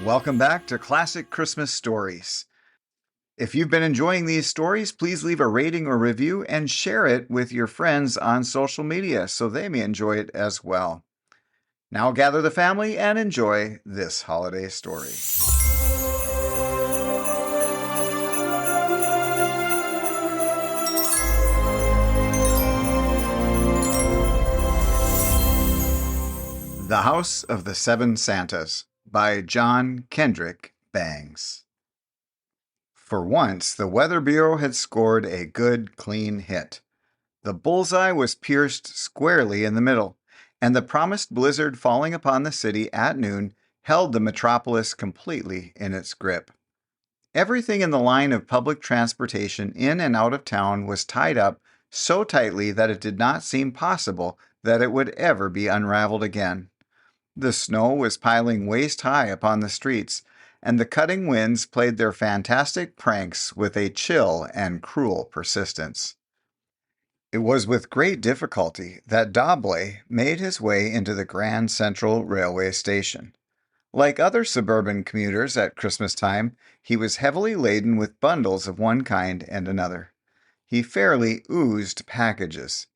welcome back to Classic Christmas Stories. If you've been enjoying these stories, please leave a rating or review and share it with your friends on social media so they may enjoy it as well. Now gather the family and enjoy this holiday story. The House of the Seven Santas by John Kendrick Bangs. For once, the Weather Bureau had scored a good, clean hit. The bullseye was pierced squarely in the middle, and the promised blizzard falling upon the city at noon held the metropolis completely in its grip. Everything in the line of public transportation in and out of town was tied up so tightly that it did not seem possible that it would ever be unraveled again. The snow was piling waist-high upon the streets, and the cutting winds played their fantastic pranks with a chill and cruel persistence. It was with great difficulty that Dobley made his way into the Grand Central Railway Station. Like other suburban commuters at Christmas time, he was heavily laden with bundles of one kind and another. He fairly oozed packages.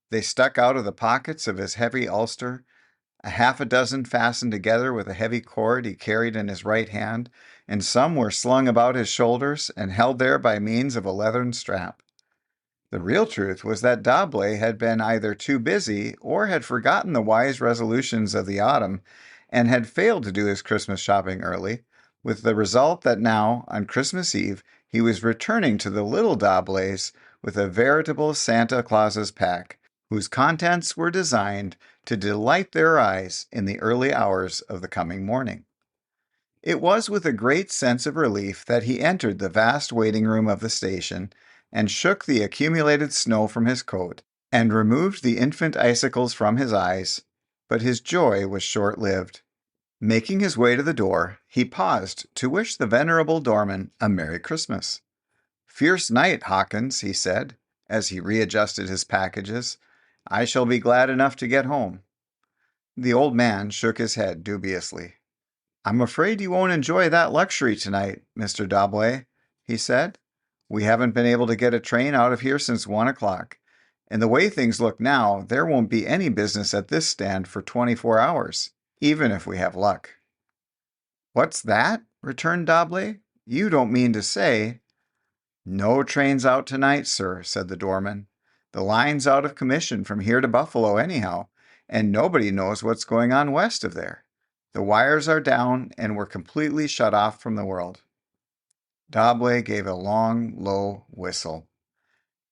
They stuck out of the pockets of his heavy ulster, a half a dozen fastened together with a heavy cord he carried in his right hand, and some were slung about his shoulders and held there by means of a leathern strap. The real truth was that Dobley had been either too busy or had forgotten the wise resolutions of the autumn and had failed to do his Christmas shopping early, with the result that now, on Christmas Eve, he was returning to the little Dobleys with a veritable Santa Claus's pack, whose contents were designed to delight their eyes in the early hours of the coming morning. It was with a great sense of relief that he entered the vast waiting room of the station and shook the accumulated snow from his coat and removed the infant icicles from his eyes, but his joy was short-lived. Making his way to the door, he paused to wish the venerable doorman a Merry Christmas. "Fierce night, Hawkins," he said, as he readjusted his packages. "I shall be glad enough to get home." The old man shook his head dubiously. "I'm afraid you won't enjoy that luxury tonight, Mr. Dobley," he said. "We haven't been able to get a train out of here since 1 o'clock, and the way things look now, there won't be any business at this stand for 24 hours, even if we have luck." "What's that?" returned Dobley. "You don't mean to say—" "No trains out tonight, sir," said the doorman. "The line's out of commission from here to Buffalo anyhow, and nobody knows what's going on west of there. The wires are down, and we're completely shut off from the world." Dobley gave a long, low whistle.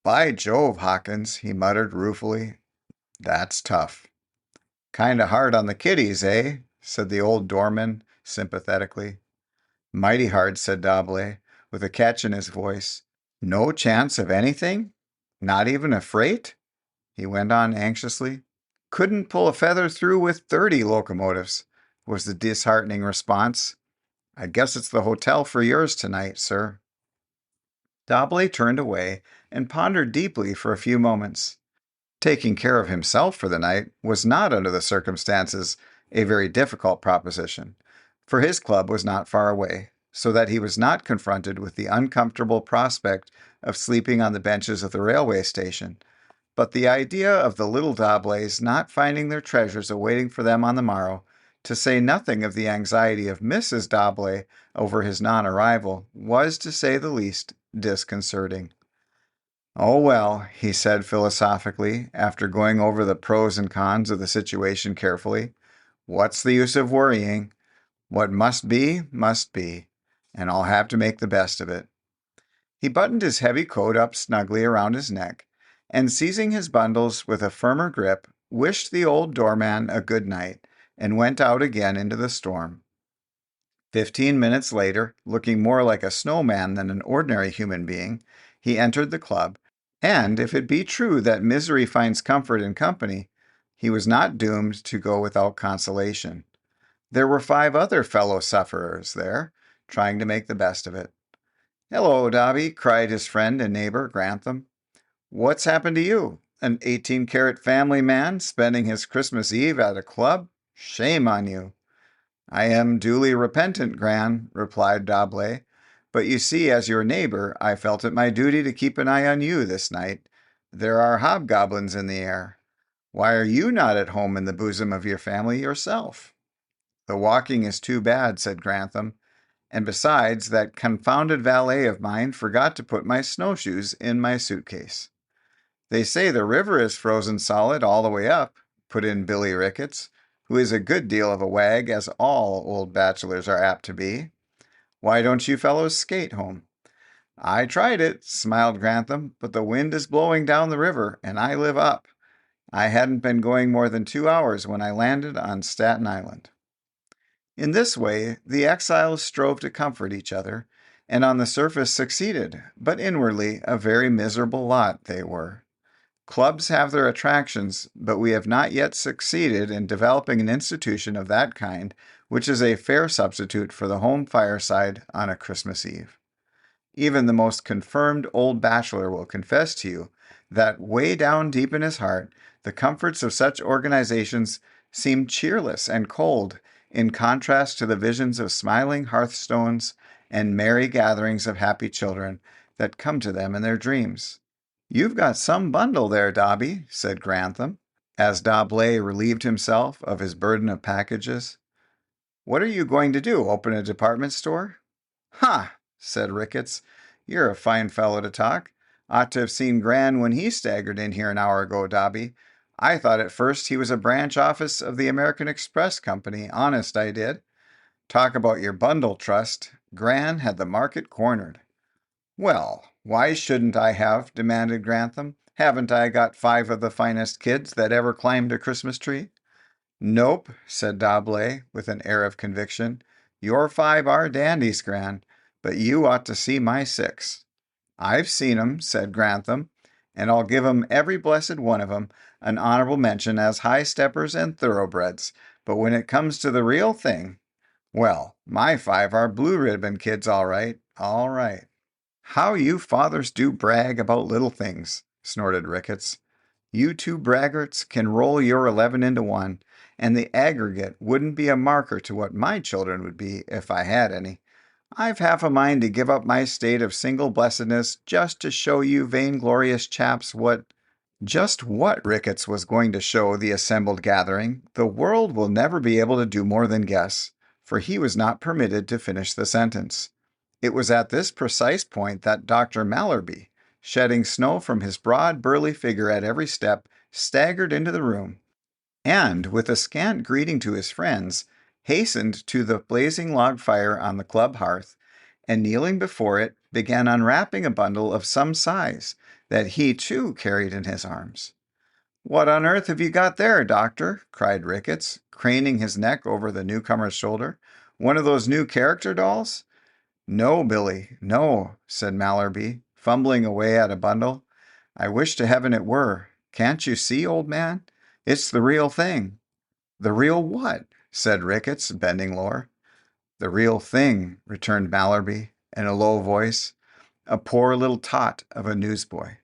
"By Jove, Hawkins," he muttered ruefully. "That's tough." "Kinda hard on the kiddies, eh?" said the old doorman sympathetically. "Mighty hard," said Dobley, with a catch in his voice. "No chance of anything? Not even a freight?" he went on anxiously. "Couldn't pull a feather through with 30 locomotives," was the disheartening response. "I guess it's the hotel for yours tonight, sir." Dobley turned away and pondered deeply for a few moments. Taking care of himself for the night was not, under the circumstances, a very difficult proposition, for his club was not far away, so that he was not confronted with the uncomfortable prospect of sleeping on the benches of the railway station. But the idea of the little Dobleys not finding their treasures awaiting for them on the morrow, to say nothing of the anxiety of Mrs. Dobley over his non-arrival, was, to say the least, disconcerting. "Oh well," he said philosophically, after going over the pros and cons of the situation carefully, "what's the use of worrying? What must be, and I'll have to make the best of it." He buttoned his heavy coat up snugly around his neck, and seizing his bundles with a firmer grip, wished the old doorman a good night, and went out again into the storm. 15 minutes later, looking more like a snowman than an ordinary human being, he entered the club, and if it be true that misery finds comfort in company, he was not doomed to go without consolation. There were 5 other fellow sufferers there, trying to make the best of it. "Hello, Dobby," cried his friend and neighbor, Grantham. "What's happened to you? An 18-carat family man spending his Christmas Eve at a club? Shame on you." I am duly repentant, Gran, replied D'Arblay. But you see, as your neighbor, I felt it my duty to keep an eye on you this night. There are hobgoblins in the air. Why are you not at home in the bosom of your family yourself? The walking is too bad, said Grantham, and besides, that confounded valet of mine forgot to put my snowshoes in my suitcase. They say the river is frozen solid all the way up, put in Billy Ricketts, who is a good deal of a wag, as all old bachelors are apt to be. Why don't you fellows skate home? I tried it, smiled Grantham, but the wind is blowing down the river, and I live up. I hadn't been going more than 2 hours when I landed on Staten Island. In this way, the exiles strove to comfort each other, and on the surface succeeded, but inwardly a very miserable lot they were. Clubs have their attractions, but we have not yet succeeded in developing an institution of that kind which is a fair substitute for the home fireside on a Christmas Eve. Even the most confirmed old bachelor will confess to you that way down deep in his heart, the comforts of such organizations seem cheerless and cold in contrast to the visions of smiling hearthstones and merry gatherings of happy children that come to them in their dreams. You've got some bundle there, Dobby, said Grantham, as D'Arblay relieved himself of his burden of packages. What are you going to do, open a department store? Ha, said Ricketts. You're a fine fellow to talk. Ought to have seen Gran when he staggered in here an hour ago, Dobby. I thought at first he was a branch office of the American Express Company. Honest, I did. Talk about your bundle trust. Gran had the market cornered. Well, why shouldn't I have? Demanded Grantham. Haven't I got 5 of the finest kids that ever climbed a Christmas tree? Nope, said D'Arblay with an air of conviction. Your 5 are dandies, Gran, but you ought to see my 6. I've seen 'em, said Grantham, and I'll give 'em, every blessed one of 'em, an honorable mention as high-steppers and thoroughbreds. But when it comes to the real thing, well, my 5 are blue-ribbon kids, all right, all right. How you fathers do brag about little things, snorted Ricketts. You 2 braggarts can roll your 11 into 1, and the aggregate wouldn't be a marker to what my children would be if I had any. I've half a mind to give up my state of single blessedness just to show you vainglorious chaps just what Ricketts was going to show the assembled gathering, the world will never be able to do more than guess, for he was not permitted to finish the sentence. It was at this precise point that Dr. Mallerby, shedding snow from his broad, burly figure at every step, staggered into the room, and, with a scant greeting to his friends, hastened to the blazing log fire on the club hearth, and kneeling before it, began unwrapping a bundle of some size that he too carried in his arms. "What on earth have you got there, Doctor?" cried Ricketts, craning his neck over the newcomer's shoulder. "One of those new character dolls?" "No, Billy, no," said Mallerby, fumbling away at a bundle. "I wish to heaven it were. Can't you see, old man? It's the real thing." "The real what?" said Ricketts, bending lower. "The real thing," returned Mallerby in a low voice, "a poor little tot of a newsboy."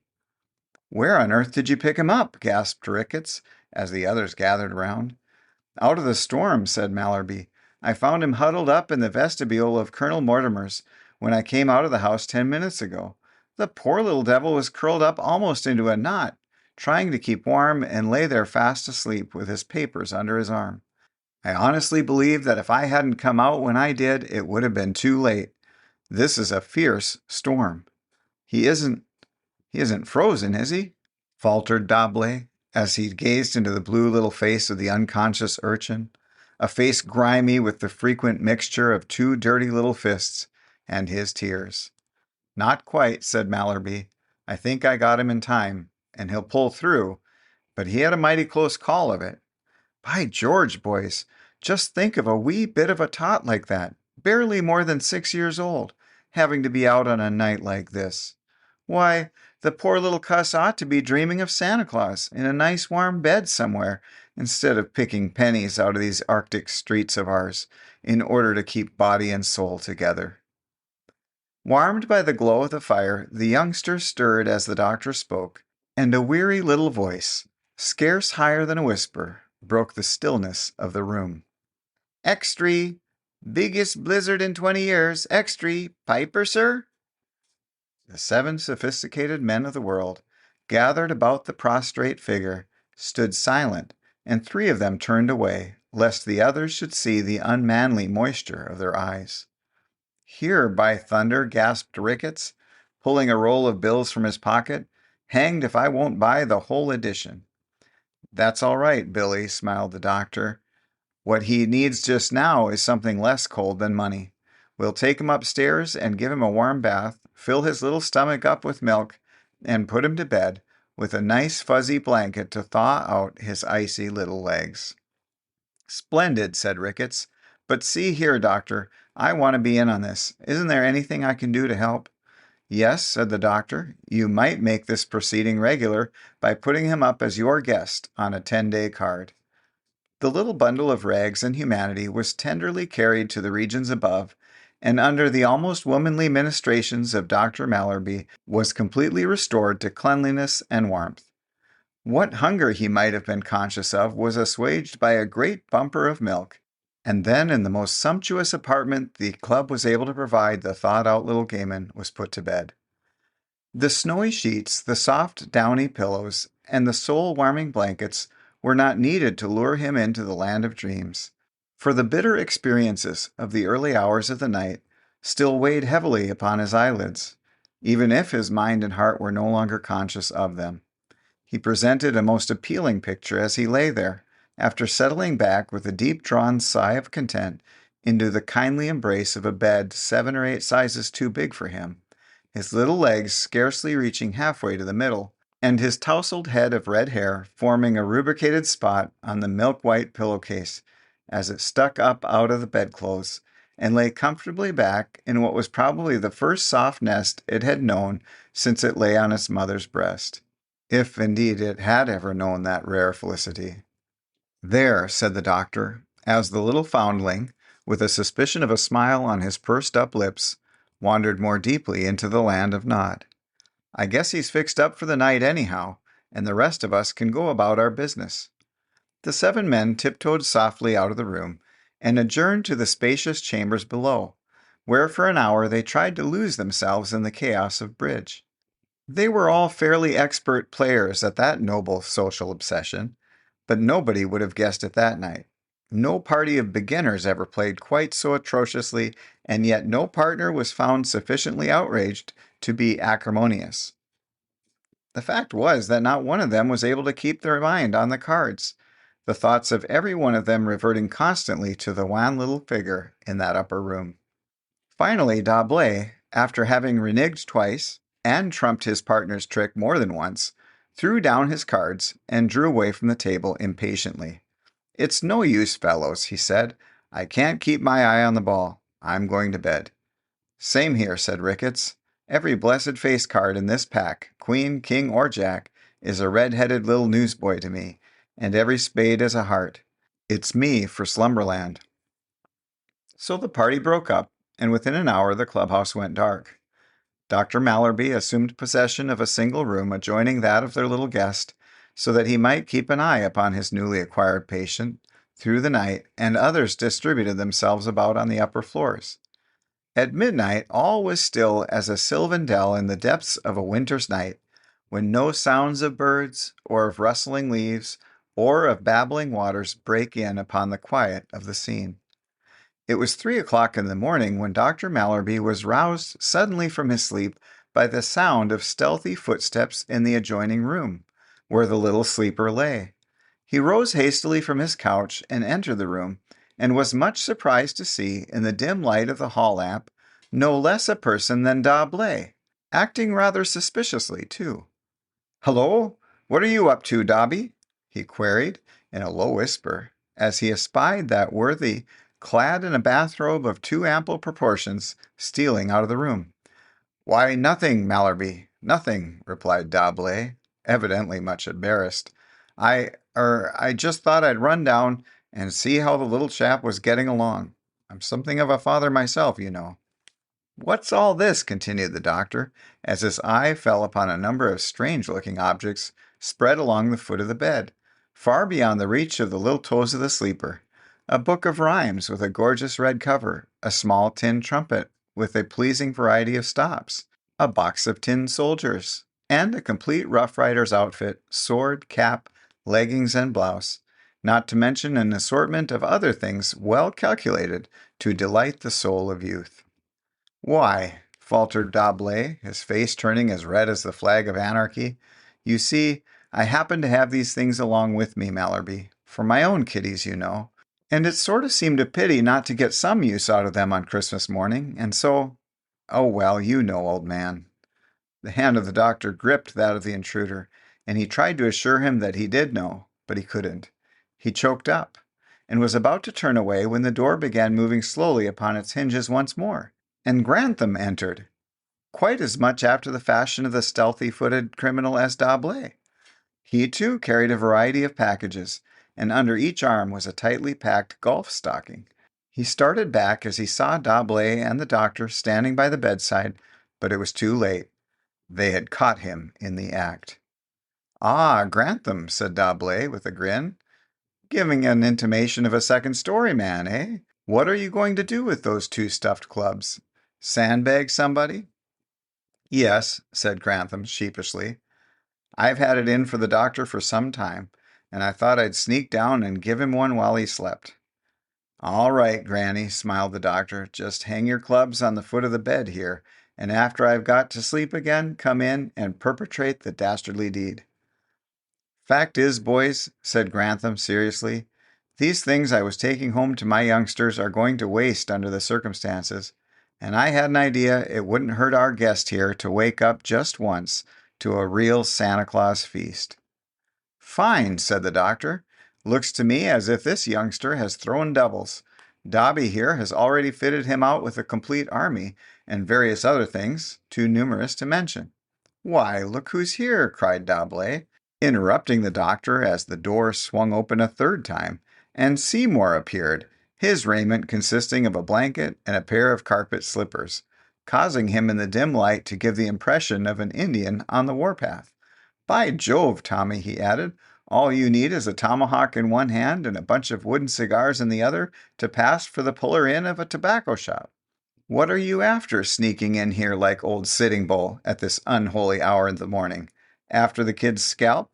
"Where on earth did you pick him up?" gasped Ricketts, as the others gathered around. "Out of the storm," said Mallerby. "I found him huddled up in the vestibule of Colonel Mortimer's when I came out of the house 10 minutes ago. The poor little devil was curled up almost into a knot, trying to keep warm and lay there fast asleep with his papers under his arm. I honestly believe that if I hadn't come out when I did, it would have been too late. This is a fierce storm." He isn't frozen, is he?" faltered D'Arblay, as he gazed into the blue little face of the unconscious urchin, a face grimy with the frequent mixture of 2 dirty little fists and his tears. "Not quite," said Mallerby. "I think I got him in time, and he'll pull through, but he had a mighty close call of it. By George, boys, just think of a wee bit of a tot like that, barely more than 6 years old, having to be out on a night like this. Why, the poor little cuss ought to be dreaming of Santa Claus in a nice warm bed somewhere, instead of picking pennies out of these Arctic streets of ours, in order to keep body and soul together." Warmed by the glow of the fire, the youngster stirred as the doctor spoke, and a weary little voice, scarce higher than a whisper, broke the stillness of the room. Extry! Biggest blizzard in 20 years. Extry! Piper, sir? The 7 sophisticated men of the world gathered about the prostrate figure, stood silent, and 3 of them turned away, lest the others should see the unmanly moisture of their eyes. Here, by thunder, gasped Ricketts, pulling a roll of bills from his pocket. Hanged if I won't buy the whole edition. That's all right, Billy, smiled the doctor. What he needs just now is something less cold than money. We'll take him upstairs and give him a warm bath, fill his little stomach up with milk, and put him to bed with a nice fuzzy blanket to thaw out his icy little legs. Splendid, said Ricketts. But see here, doctor, I want to be in on this. Isn't there anything I can do to help? Yes, said the doctor. You might make this proceeding regular by putting him up as your guest on a 10-day card. The little bundle of rags and humanity was tenderly carried to the regions above, and under the almost womanly ministrations of Dr. Mallerby was completely restored to cleanliness and warmth. What hunger he might have been conscious of was assuaged by a great bumper of milk, and then in the most sumptuous apartment the club was able to provide the thawed-out little gayman was put to bed. The snowy sheets, the soft, downy pillows, and the soul-warming blankets were not needed to lure him into the land of dreams, for the bitter experiences of the early hours of the night still weighed heavily upon his eyelids, even if his mind and heart were no longer conscious of them. He presented a most appealing picture as he lay there, after settling back with a deep-drawn sigh of content into the kindly embrace of a bed 7 or 8 sizes too big for him, his little legs scarcely reaching halfway to the middle, and his tousled head of red hair forming a rubricated spot on the milk-white pillowcase as it stuck up out of the bedclothes and lay comfortably back in what was probably the first soft nest it had known since it lay on its mother's breast, if indeed it had ever known that rare felicity. There, said the doctor, as the little foundling, with a suspicion of a smile on his pursed-up lips, wandered more deeply into the land of Nod. I guess he's fixed up for the night anyhow, and the rest of us can go about our business. The 7 men tiptoed softly out of the room and adjourned to the spacious chambers below, where for an hour they tried to lose themselves in the chaos of bridge. They were all fairly expert players at that noble social obsession, but nobody would have guessed it that night. No party of beginners ever played quite so atrociously, and yet no partner was found sufficiently outraged to be acrimonious. The fact was that not one of them was able to keep their mind on the cards, the thoughts of every one of them reverting constantly to the wan little figure in that upper room. Finally, D'Arblay, after having reneged twice, and trumped his partner's trick more than once, threw down his cards and drew away from the table impatiently. It's no use, fellows, he said. I can't keep my eye on the ball. I'm going to bed. Same here, said Ricketts. Every blessed face card in this pack, queen, king, or jack, is a red-headed little newsboy to me, and every spade is a heart. It's me for Slumberland. So the party broke up, and within an hour the clubhouse went dark. Dr. Mallerby assumed possession of a single room adjoining that of their little guest, so that he might keep an eye upon his newly acquired patient through the night, and others distributed themselves about on the upper floors. At midnight all was still as a sylvan dell in the depths of a winter's night, when no sounds of birds, or of rustling leaves, or of babbling waters break in upon the quiet of the scene. It was 3 o'clock in the morning when Dr. Mallerby was roused suddenly from his sleep by the sound of stealthy footsteps in the adjoining room, where the little sleeper lay. He rose hastily from his couch and entered the room, and was much surprised to see, in the dim light of the hall lamp, no less a person than D'Arblay, acting rather suspiciously, too. "Hello, what are you up to, Dobby?" he queried, in a low whisper, as he espied that worthy, clad in a bathrobe of too ample proportions, stealing out of the room. "Why, nothing, Mallerby, nothing," replied D'Arblay, evidently much embarrassed. I just thought I'd run down and see how the little chap was getting along. I'm something of a father myself, you know." "What's all this?" continued the doctor, as his eye fell upon a number of strange-looking objects spread along the foot of the bed, far beyond the reach of the little toes of the sleeper. a book of rhymes with a gorgeous red cover, a small tin trumpet with a pleasing variety of stops, a box of tin soldiers, and a complete Rough Rider's outfit, sword, cap, leggings, and blouse, not to mention an assortment of other things well calculated to delight the soul of youth. Why, faltered D'Arblay, his face turning as red as the flag of anarchy, you see, I happen to have these things along with me, Mallerby, for my own kiddies, you know, and it sort of seemed a pity not to get some use out of them on Christmas morning, and so, oh well, you know, old man. The hand of the doctor gripped that of the intruder, and he tried to assure him that he did know, but he couldn't. He choked up, and was about to turn away when the door began moving slowly upon its hinges once more, and Grantham entered, quite as much after the fashion of the stealthy-footed criminal as D'Arblay. He, too, carried a variety of packages, and under each arm was a tightly packed golf stocking. He started back as he saw D'Arblay and the doctor standing by the bedside, but it was too late. They had caught him in the act. "Ah, Grantham," said D'Arblay with a grin, "giving an intimation of a second story man, eh? What are you going to do with those two stuffed clubs? Sandbag somebody?" "Yes," said Grantham sheepishly. "I've had it in for the doctor for some time, and I thought I'd sneak down and give him one while he slept." "All right, Granny," smiled the doctor. "Just hang your clubs on the foot of the bed here, and after I've got to sleep again, come in and perpetrate the dastardly deed." "Fact is, boys," said Grantham seriously, "these things I was taking home to my youngsters are going to waste under the circumstances, and I had an idea it wouldn't hurt our guest here to wake up just once to a real Santa Claus feast." "Fine," said the doctor. "Looks to me as if this youngster has thrown doubles. Dobby here has already fitted him out with a complete army, and various other things, too numerous to mention." "Why, look who's here!" cried D'Arblay, interrupting the doctor as the door swung open a third time, and Seymour appeared, his raiment consisting of a blanket and a pair of carpet slippers, causing him in the dim light to give the impression of an Indian on the warpath. "By Jove, Tommy," he added, "all you need is a tomahawk in one hand and a bunch of wooden cigars in the other to pass for the puller-in of a tobacco shop. What are you after, sneaking in here like old Sitting Bull at this unholy hour in the morning? After the kid's scalp?"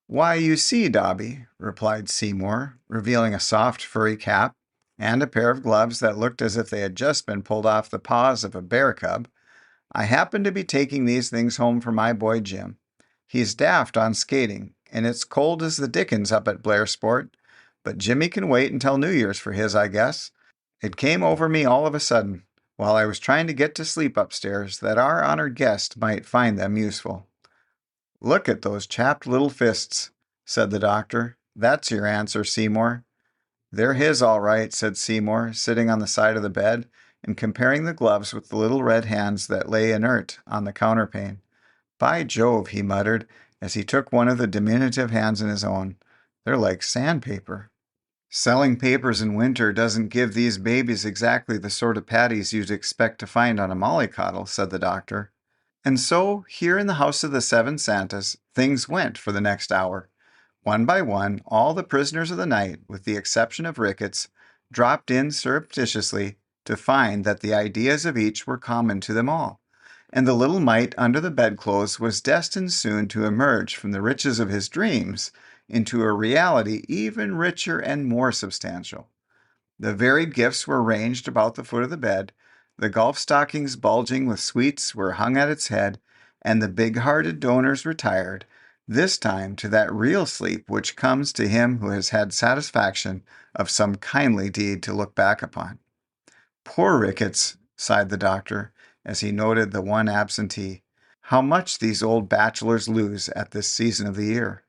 "Why, you see, Dobby," replied Seymour, revealing a soft furry cap and a pair of gloves that looked as if they had just been pulled off the paws of a bear cub, "I happen to be taking these things home for my boy Jim. He's daft on skating, and it's cold as the dickens up at Blairsport, but Jimmy can wait until New Year's for his, I guess. It came over me all of a sudden, while I was trying to get to sleep upstairs, that our honored guest might find them useful." "Look at those chapped little fists," said the doctor. "That's your answer, Seymour." "They're his, all right," said Seymour, sitting on the side of the bed and comparing the gloves with the little red hands that lay inert on the counterpane. "By Jove," he muttered, as he took one of the diminutive hands in his own, "they're like sandpaper." "Selling papers in winter doesn't give these babies exactly the sort of patties you'd expect to find on a mollycoddle," said the doctor. And so, here in the house of the Seven Santas, things went for the next hour. One by one, all the prisoners of the night, with the exception of Ricketts, dropped in surreptitiously to find that the ideas of each were common to them all, and the little mite under the bedclothes was destined soon to emerge from the riches of his dreams into a reality even richer and more substantial. The varied gifts were ranged about the foot of the bed, the golf stockings bulging with sweets were hung at its head, and the big-hearted donors retired, this time to that real sleep which comes to him who has had satisfaction of some kindly deed to look back upon. "Poor Ricketts," sighed the doctor, as he noted the one absentee. "How much these old bachelors lose at this season of the year."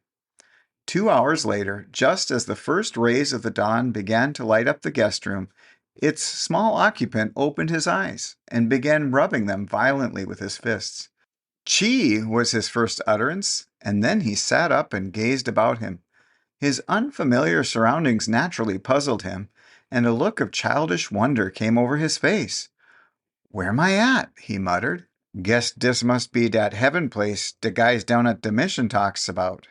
2 hours later, just as the first rays of the dawn began to light up the guest room, its small occupant opened his eyes and began rubbing them violently with his fists. "Chee!" was his first utterance, and then he sat up and gazed about him. His unfamiliar surroundings naturally puzzled him, and a look of childish wonder came over his face. "Where'm I at?" he muttered. "Guess dis must be dat heaven place de guys down at de mission talks about."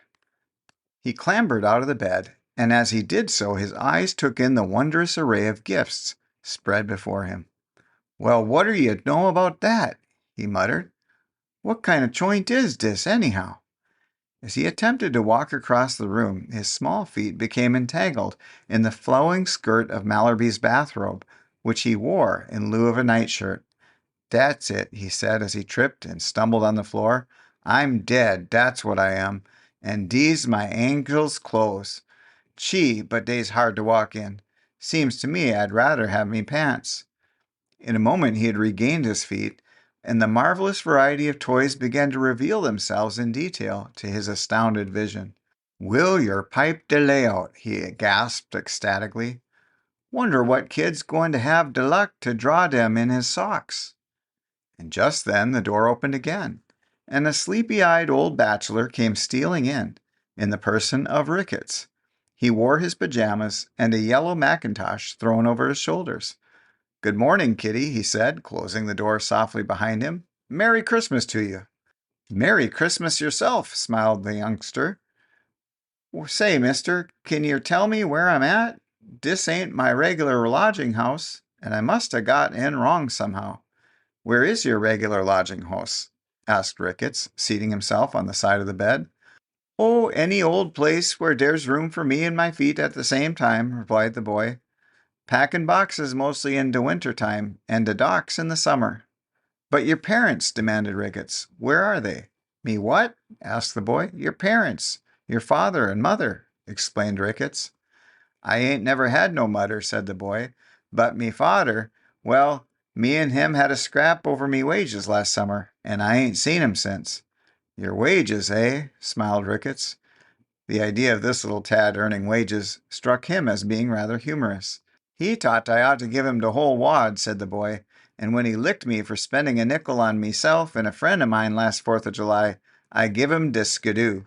He clambered out of the bed and as he did so, his eyes took in the wondrous array of gifts spread before him. "Well, what do you know about that?" he muttered. "What kind of joint is this, anyhow?" As he attempted to walk across the room, his small feet became entangled in the flowing skirt of Mallerby's bathrobe, which he wore in lieu of a nightshirt. "That's it," he said as he tripped and stumbled on the floor. "I'm dead, that's what I am. And dese my angel's clothes. Gee, but dey's hard to walk in. Seems to me I'd rather have me pants." In a moment he had regained his feet, and the marvelous variety of toys began to reveal themselves in detail to his astounded vision. "Will your pipe de layout," he gasped ecstatically. "Wonder what kid's going to have de luck to draw dem in his socks." And just then the door opened again, and a sleepy-eyed old bachelor came stealing in the person of Ricketts. He wore his pajamas and a yellow mackintosh thrown over his shoulders. "Good morning, Kitty," he said, closing the door softly behind him. "Merry Christmas to you." "Merry Christmas yourself," smiled the youngster. "Say, mister, can yer tell me where I'm at? Dis ain't my regular lodging house, and I must 'a' got in wrong somehow." "Where is your regular lodging house?" asked Ricketts, seating himself on the side of the bed. "Oh, any old place where dere's room for me and my feet at the same time," replied the boy. "Packin' boxes mostly in de winter time, and de docks in the summer." "But your parents," demanded Ricketts. "Where are they?" "Me what?" asked the boy. "Your parents. Your father and mother," explained Ricketts. "I ain't never had no mudder," said the boy. "But me fadder, well, me and him had a scrap over me wages last summer, and I ain't seen him since." "Your wages, eh?" smiled Ricketts. The idea of this little tad earning wages struck him as being rather humorous. "He thought I ought to give him de whole wad," said the boy, "and when he licked me for spending a nickel on meself and a friend of mine last 4th of July, I give him de skidoo."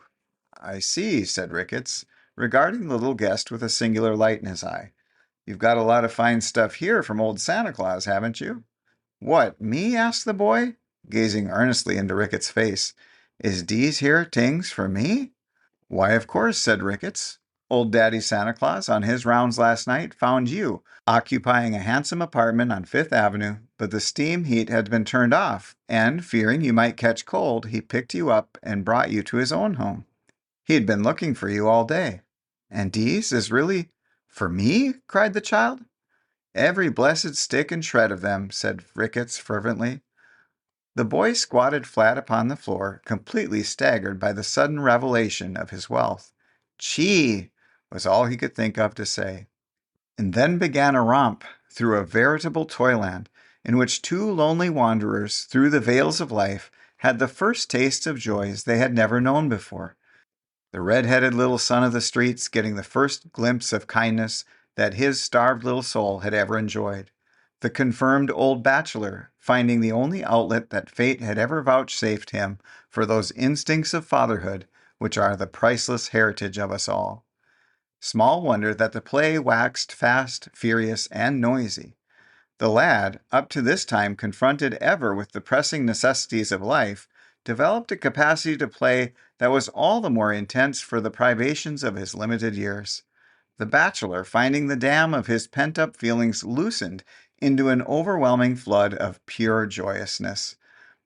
"I see," said Ricketts, regarding the little guest with a singular light in his eye. "You've got a lot of fine stuff here from old Santa Claus, haven't you?" "What, me?" asked the boy, gazing earnestly into Ricketts' face. "Is dese here tings for me?" "Why, of course," said Ricketts. "Old Daddy Santa Claus, on his rounds last night, found you occupying a handsome apartment on Fifth Avenue, but the steam heat had been turned off, and, fearing you might catch cold, he picked you up and brought you to his own home. He had been looking for you all day." "And dese is really for me?" cried the child. "Every blessed stick and shred of them," said Ricketts fervently. The boy squatted flat upon the floor, completely staggered by the sudden revelation of his wealth. "Gee!" was all he could think of to say. And then began a romp through a veritable toyland, in which two lonely wanderers through the vales of life had the first taste of joys they had never known before. The red-headed little son of the streets getting the first glimpse of kindness that his starved little soul had ever enjoyed. The confirmed old bachelor finding the only outlet that fate had ever vouchsafed him for those instincts of fatherhood which are the priceless heritage of us all. Small wonder that the play waxed fast, furious, and noisy. The lad, up to this time confronted ever with the pressing necessities of life, developed a capacity to play that was all the more intense for the privations of his limited years. The bachelor, finding the dam of his pent-up feelings loosened into an overwhelming flood of pure joyousness.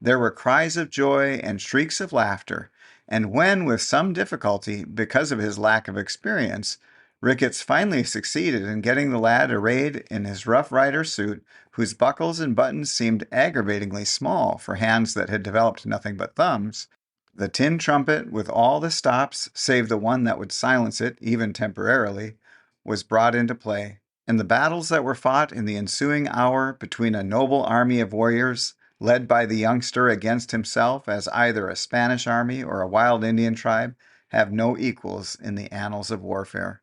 There were cries of joy and shrieks of laughter, and when, with some difficulty, because of his lack of experience, Ricketts finally succeeded in getting the lad arrayed in his Rough Rider suit, whose buckles and buttons seemed aggravatingly small for hands that had developed nothing but thumbs, the tin trumpet, with all the stops save the one that would silence it, even temporarily, was brought into play, and the battles that were fought in the ensuing hour between a noble army of warriors, led by the youngster against himself as either a Spanish army or a wild Indian tribe, have no equals in the annals of warfare.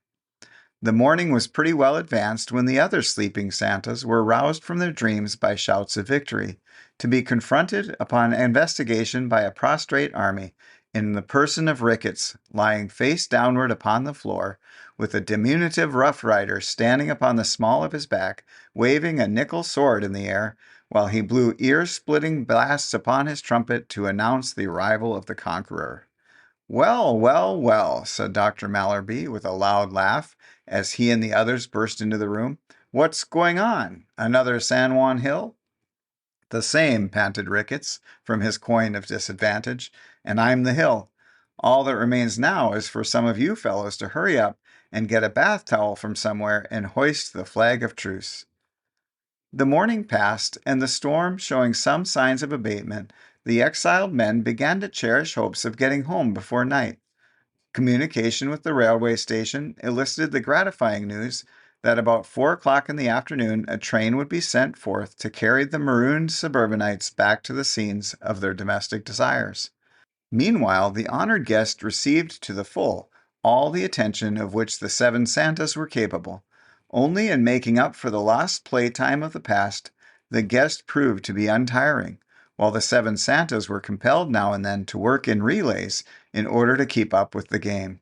The morning was pretty well advanced when the other sleeping Santas were roused from their dreams by shouts of victory, to be confronted upon investigation by a prostrate army, in the person of Ricketts, lying face downward upon the floor, with a diminutive Rough Rider standing upon the small of his back, waving a nickel sword in the air, while he blew ear-splitting blasts upon his trumpet to announce the arrival of the conqueror. Well, well, well, said Dr. Mallerby with a loud laugh as he and the others burst into the room. What's going on? Another San Juan Hill? The same, panted Ricketts from his coign of disadvantage, and I'm the hill. All that remains now is for some of you fellows to hurry up and get a bath towel from somewhere and hoist the flag of truce. The morning passed, and the storm showing some signs of abatement, the exiled men began to cherish hopes of getting home before night. Communication with the railway station elicited the gratifying news that about 4 o'clock in the afternoon a train would be sent forth to carry the marooned suburbanites back to the scenes of their domestic desires. Meanwhile, the honored guest received to the full all the attention of which the seven Santas were capable. Only in making up for the lost playtime of the past, the guest proved to be untiring, while the seven Santas were compelled now and then to work in relays in order to keep up with the game.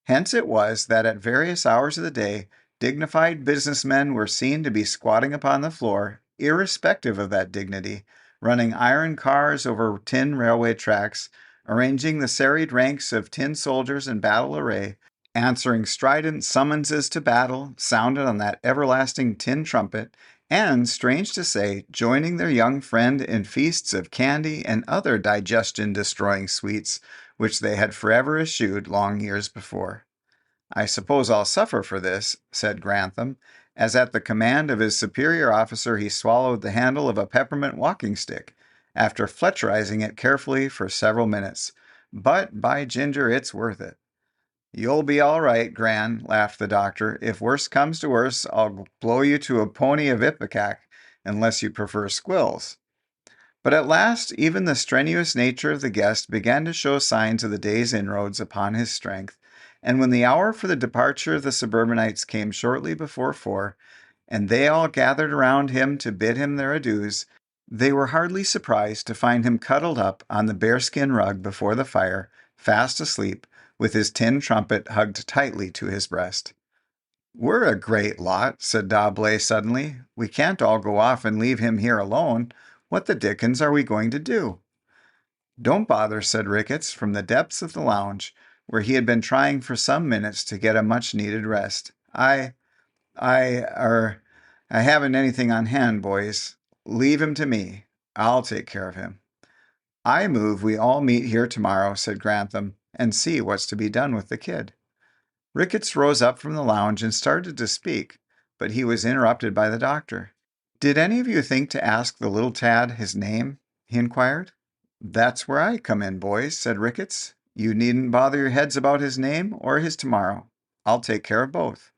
Hence it was that at various hours of the day, dignified businessmen were seen to be squatting upon the floor, irrespective of that dignity, running iron cars over tin railway tracks, arranging the serried ranks of tin soldiers in battle array, answering strident summonses to battle sounded on that everlasting tin trumpet, and, strange to say, joining their young friend in feasts of candy and other digestion-destroying sweets which they had forever eschewed long years before. I suppose I'll suffer for this, said Grantham, as at the command of his superior officer he swallowed the handle of a peppermint walking stick, after Fletcherizing it carefully for several minutes. But, by ginger, it's worth it. You'll be all right, Gran, laughed the doctor. If worse comes to worse, I'll blow you to a pony of ipecac, unless you prefer squills. But at last, even the strenuous nature of the guest began to show signs of the day's inroads upon his strength, and when the hour for the departure of the suburbanites came shortly before 4, and they all gathered around him to bid him their adieus, they were hardly surprised to find him cuddled up on the bearskin rug before the fire, fast asleep, with his tin trumpet hugged tightly to his breast. "We're a great lot," said D'Arblay suddenly. "We can't all go off and leave him here alone. What the dickens are we going to do?" "Don't bother," said Ricketts, from the depths of the lounge, where he had been trying for some minutes to get a much-needed rest. I haven't anything on hand, boys. Leave him to me. I'll take care of him." "I move we all meet here tomorrow," said Grantham, "and see what's to be done with the kid." Ricketts rose up from the lounge and started to speak, but he was interrupted by the doctor. "Did any of you think to ask the little tad his name?" he inquired. "That's where I come in, boys," said Ricketts. "You needn't bother your heads about his name or his tomorrow. I'll take care of both.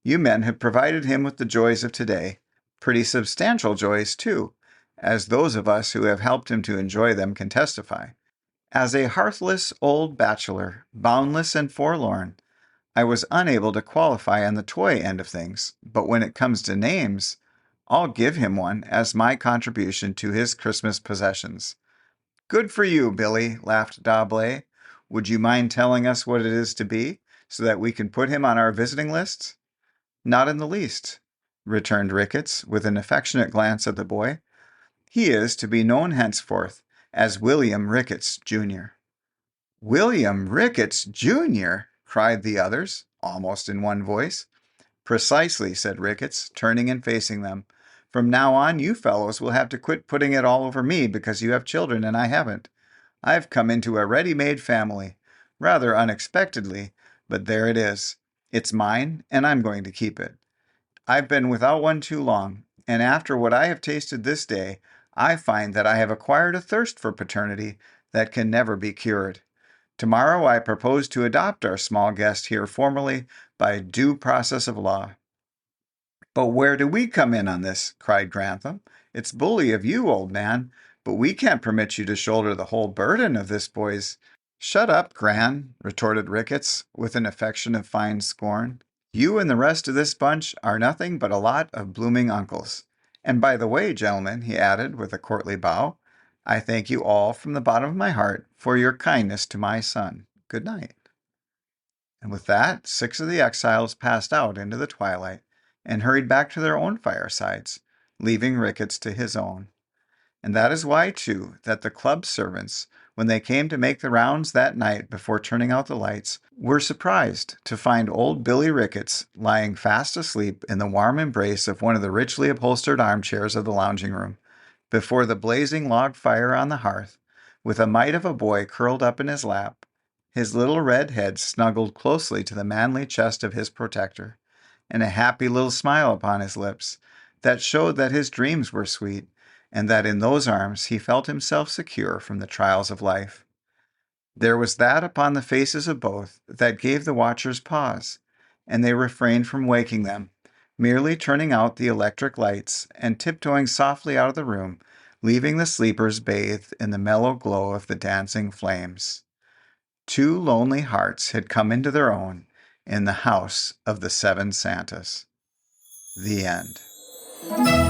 You men have provided him with the joys of today, pretty substantial joys, too, as those of us who have helped him to enjoy them can testify. As a hearthless old bachelor, boundless and forlorn, I was unable to qualify on the toy end of things, but when it comes to names, I'll give him one as my contribution to his Christmas possessions." "Good for you, Billy," laughed D'Arblay. "Would you mind telling us what it is to be, so that we can put him on our visiting lists?" "Not in the least," returned Ricketts, with an affectionate glance at the boy. "He is to be known henceforth as William Ricketts, Jr." "William Ricketts, Jr.!" cried the others, almost in one voice. "Precisely," said Ricketts, turning and facing them. "From now on, you fellows will have to quit putting it all over me because you have children and I haven't. I've come into a ready-made family, rather unexpectedly, but there it is. It's mine, and I'm going to keep it. I've been without one too long, and after what I have tasted this day, I find that I have acquired a thirst for paternity that can never be cured. Tomorrow I propose to adopt our small guest here formally by due process of law." "But where do we come in on this?" cried Grantham. "It's bully of you, old man, but we can't permit you to shoulder the whole burden of this boy's—" "Shut up, Gran," retorted Ricketts, with an affection of fine scorn. "You and the rest of this bunch are nothing but a lot of blooming uncles. And by the way, gentlemen," he added, with a courtly bow, "I thank you all from the bottom of my heart for your kindness to my son. Good night." And with that, 6 of the exiles passed out into the twilight and hurried back to their own firesides, leaving Ricketts to his own. And that is why, too, that the club servants when they came to make the rounds that night before turning out the lights, were surprised to find old Billy Ricketts lying fast asleep in the warm embrace of one of the richly upholstered armchairs of the lounging room, before the blazing log fire on the hearth, with a mite of a boy curled up in his lap, his little red head snuggled closely to the manly chest of his protector, and a happy little smile upon his lips that showed that his dreams were sweet, and that in those arms he felt himself secure from the trials of life. There was that upon the faces of both that gave the watchers pause, and they refrained from waking them, merely turning out the electric lights and tiptoeing softly out of the room, leaving the sleepers bathed in the mellow glow of the dancing flames. Two lonely hearts had come into their own in the house of the 7 Santas. The end.